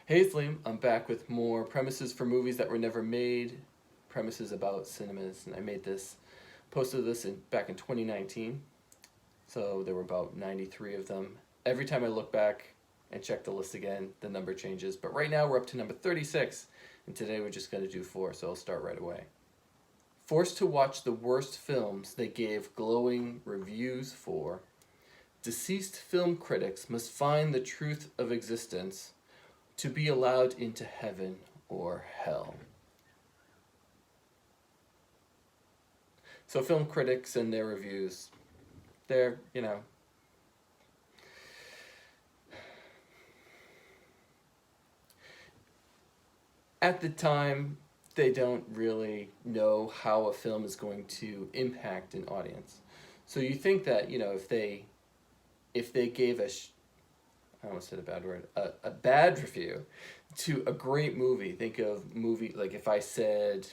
Hey, it's Liam. I'm back with more premises for movies that were never made, premises about cinemas, and I posted this back in 2019, so there were about 93 of them. Every time I look back and check the list again, the number changes, but right now we're up to number 36, and today we're just going to do 4, so I'll start right away. Forced to watch the worst films they gave glowing reviews for, deceased film critics must find the truth of existence to be allowed into heaven or hell. So film critics and their reviews, they're, at the time, they don't really know how a film is going to impact an audience. So you think that, if they gave I almost said a bad word, a bad review to a great movie. Think of movie, like if I said,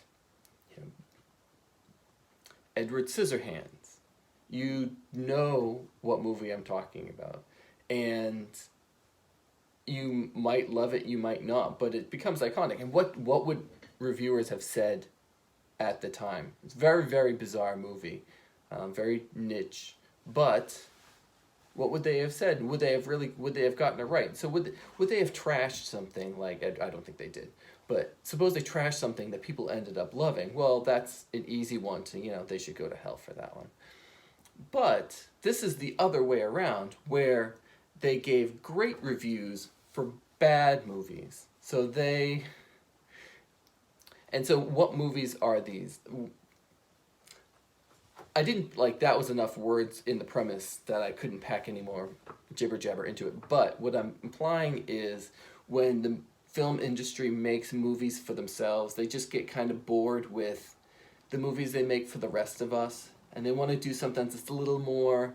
Edward Scissorhands, you know what movie I'm talking about. And you might love it, you might not, but it becomes iconic. And what would reviewers have said at the time? It's a very, very bizarre movie, very niche, but what would they have said? Would they have gotten it right? So would they have trashed something like, I don't think they did, but suppose they trashed something that people ended up loving. Well, that's an easy one to, they should go to hell for that one. But this is the other way around, where they gave great reviews for bad movies. So what movies are these? I didn't, that was enough words in the premise that I couldn't pack any more jibber jabber into it. But what I'm implying is when the film industry makes movies for themselves, they just get kind of bored with the movies they make for the rest of us. And they want to do something that's a little more,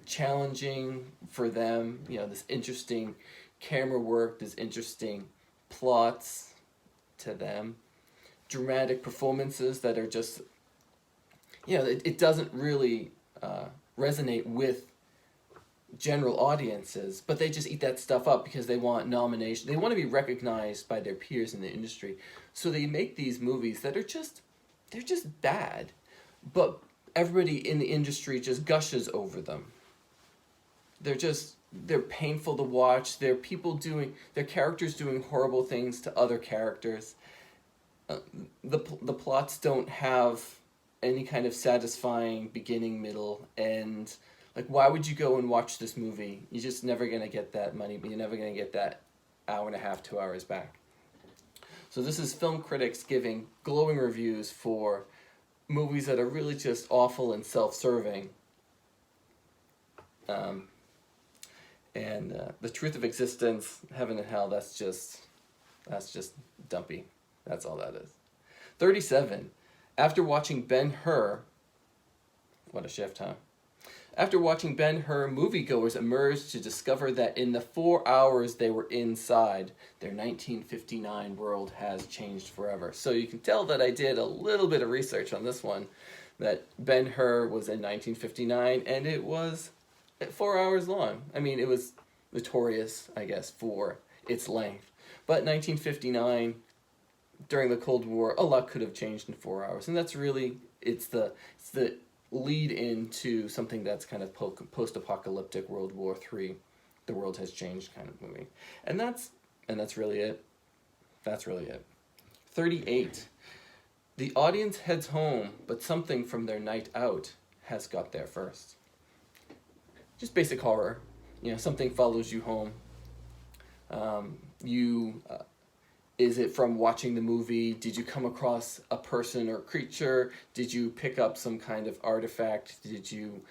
challenging for them. This interesting camera work, this interesting plots to them. Dramatic performances that are just, it doesn't really resonate with general audiences, but they just eat that stuff up because they want nomination. They want to be recognized by their peers in the industry. So they make these movies that are they're just bad, but everybody in the industry just gushes over them. They're painful to watch. They're characters doing horrible things to other characters. The plots don't have any kind of satisfying beginning, middle, end. Why would you go and watch this movie? You're just never going to get that money, but you're never going to get that hour and a half, 2 hours back. So this is film critics giving glowing reviews for movies that are really just awful and self-serving. And the truth of existence, heaven and hell, that's just dumpy. That's all that is. 37. After watching Ben Hur, what a shift, huh? After watching Ben Hur, moviegoers emerged to discover that in the 4 hours they were inside, their 1959 world has changed forever. So you can tell that I did a little bit of research on this one, that Ben Hur was in 1959, and it was 4 hours long. I mean, it was notorious, I guess, for its length. But 1959... during the Cold War, a lot could have changed in 4 hours, and that's really it's the lead into something that's kind of post-apocalyptic World War III. The world has changed kind of movie, and that's really it. That's really it. 38. The audience heads home, but something from their night out has got there first. Just basic horror, something follows you home. Is it from watching the movie? Did you come across a person or creature? Did you pick up some kind of artifact? Did you,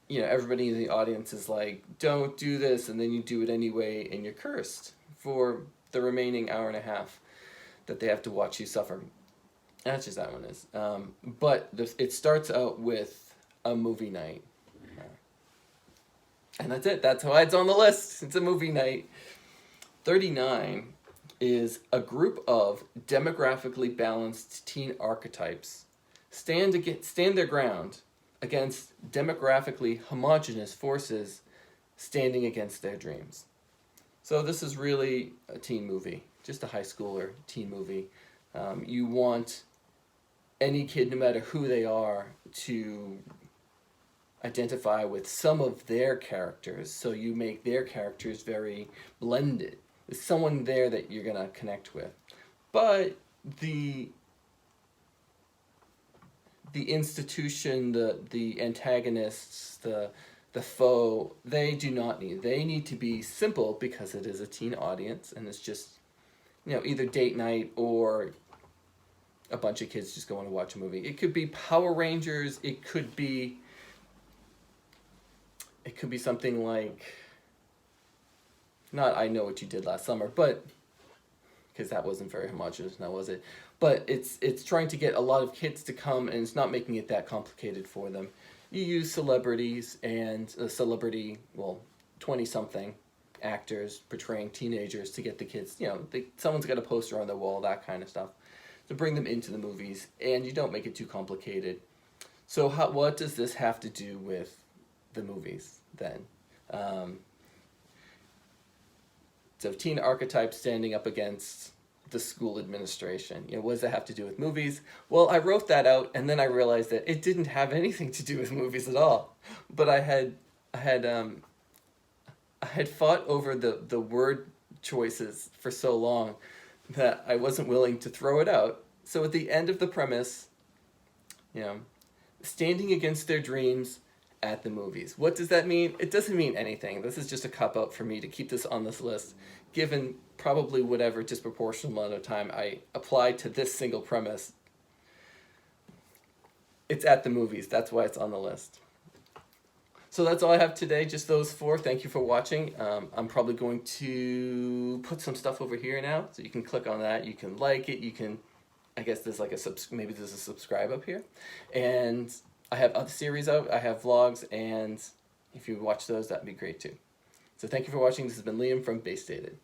everybody in the audience is like, don't do this, and then you do it anyway, and you're cursed for the remaining hour and a half that they have to watch you suffer. That's just that one is. But it starts out with a movie night. And that's it. That's why it's on the list. It's a movie night. 39. Is a group of demographically balanced teen archetypes stand their ground against demographically homogeneous forces standing against their dreams. So this is really a teen movie, just a high schooler teen movie. You want any kid, no matter who they are, to identify with some of their characters, so you make their characters very blended. There's someone there that you're going to connect with. But the institution, the antagonists, the foe, they do not need. They need to be simple because it is a teen audience, and it's just, either date night or a bunch of kids just going to watch a movie. It could be Power Rangers. It could be something like, not I Know What You Did Last Summer, but because that wasn't very homogeneous, now was it? But it's trying to get a lot of kids to come, and it's not making it that complicated for them. You use celebrities and 20-something actors portraying teenagers to get the kids, someone's got a poster on their wall, that kind of stuff, to bring them into the movies, and you don't make it too complicated. So what does this have to do with the movies then? So teen archetypes standing up against the school administration. What does that have to do with movies? Well, I wrote that out, and then I realized that it didn't have anything to do with movies at all. But I had fought over the word choices for so long that I wasn't willing to throw it out. So at the end of the premise, standing against their dreams at the movies. What does that mean? It doesn't mean anything. This is just a cop-out for me to keep this on this list, given probably whatever disproportionate amount of time I applied to this single premise. It's at the movies. That's why it's on the list. So that's all I have today, just those 4. Thank you for watching. I'm probably going to put some stuff over here now, so you can click on that. You can like it. You can, I guess there's like maybe there's a subscribe up here. And I have other series out. I have vlogs, and if you watch those, that'd be great too. So thank you for watching. This has been Liam from Base Dated.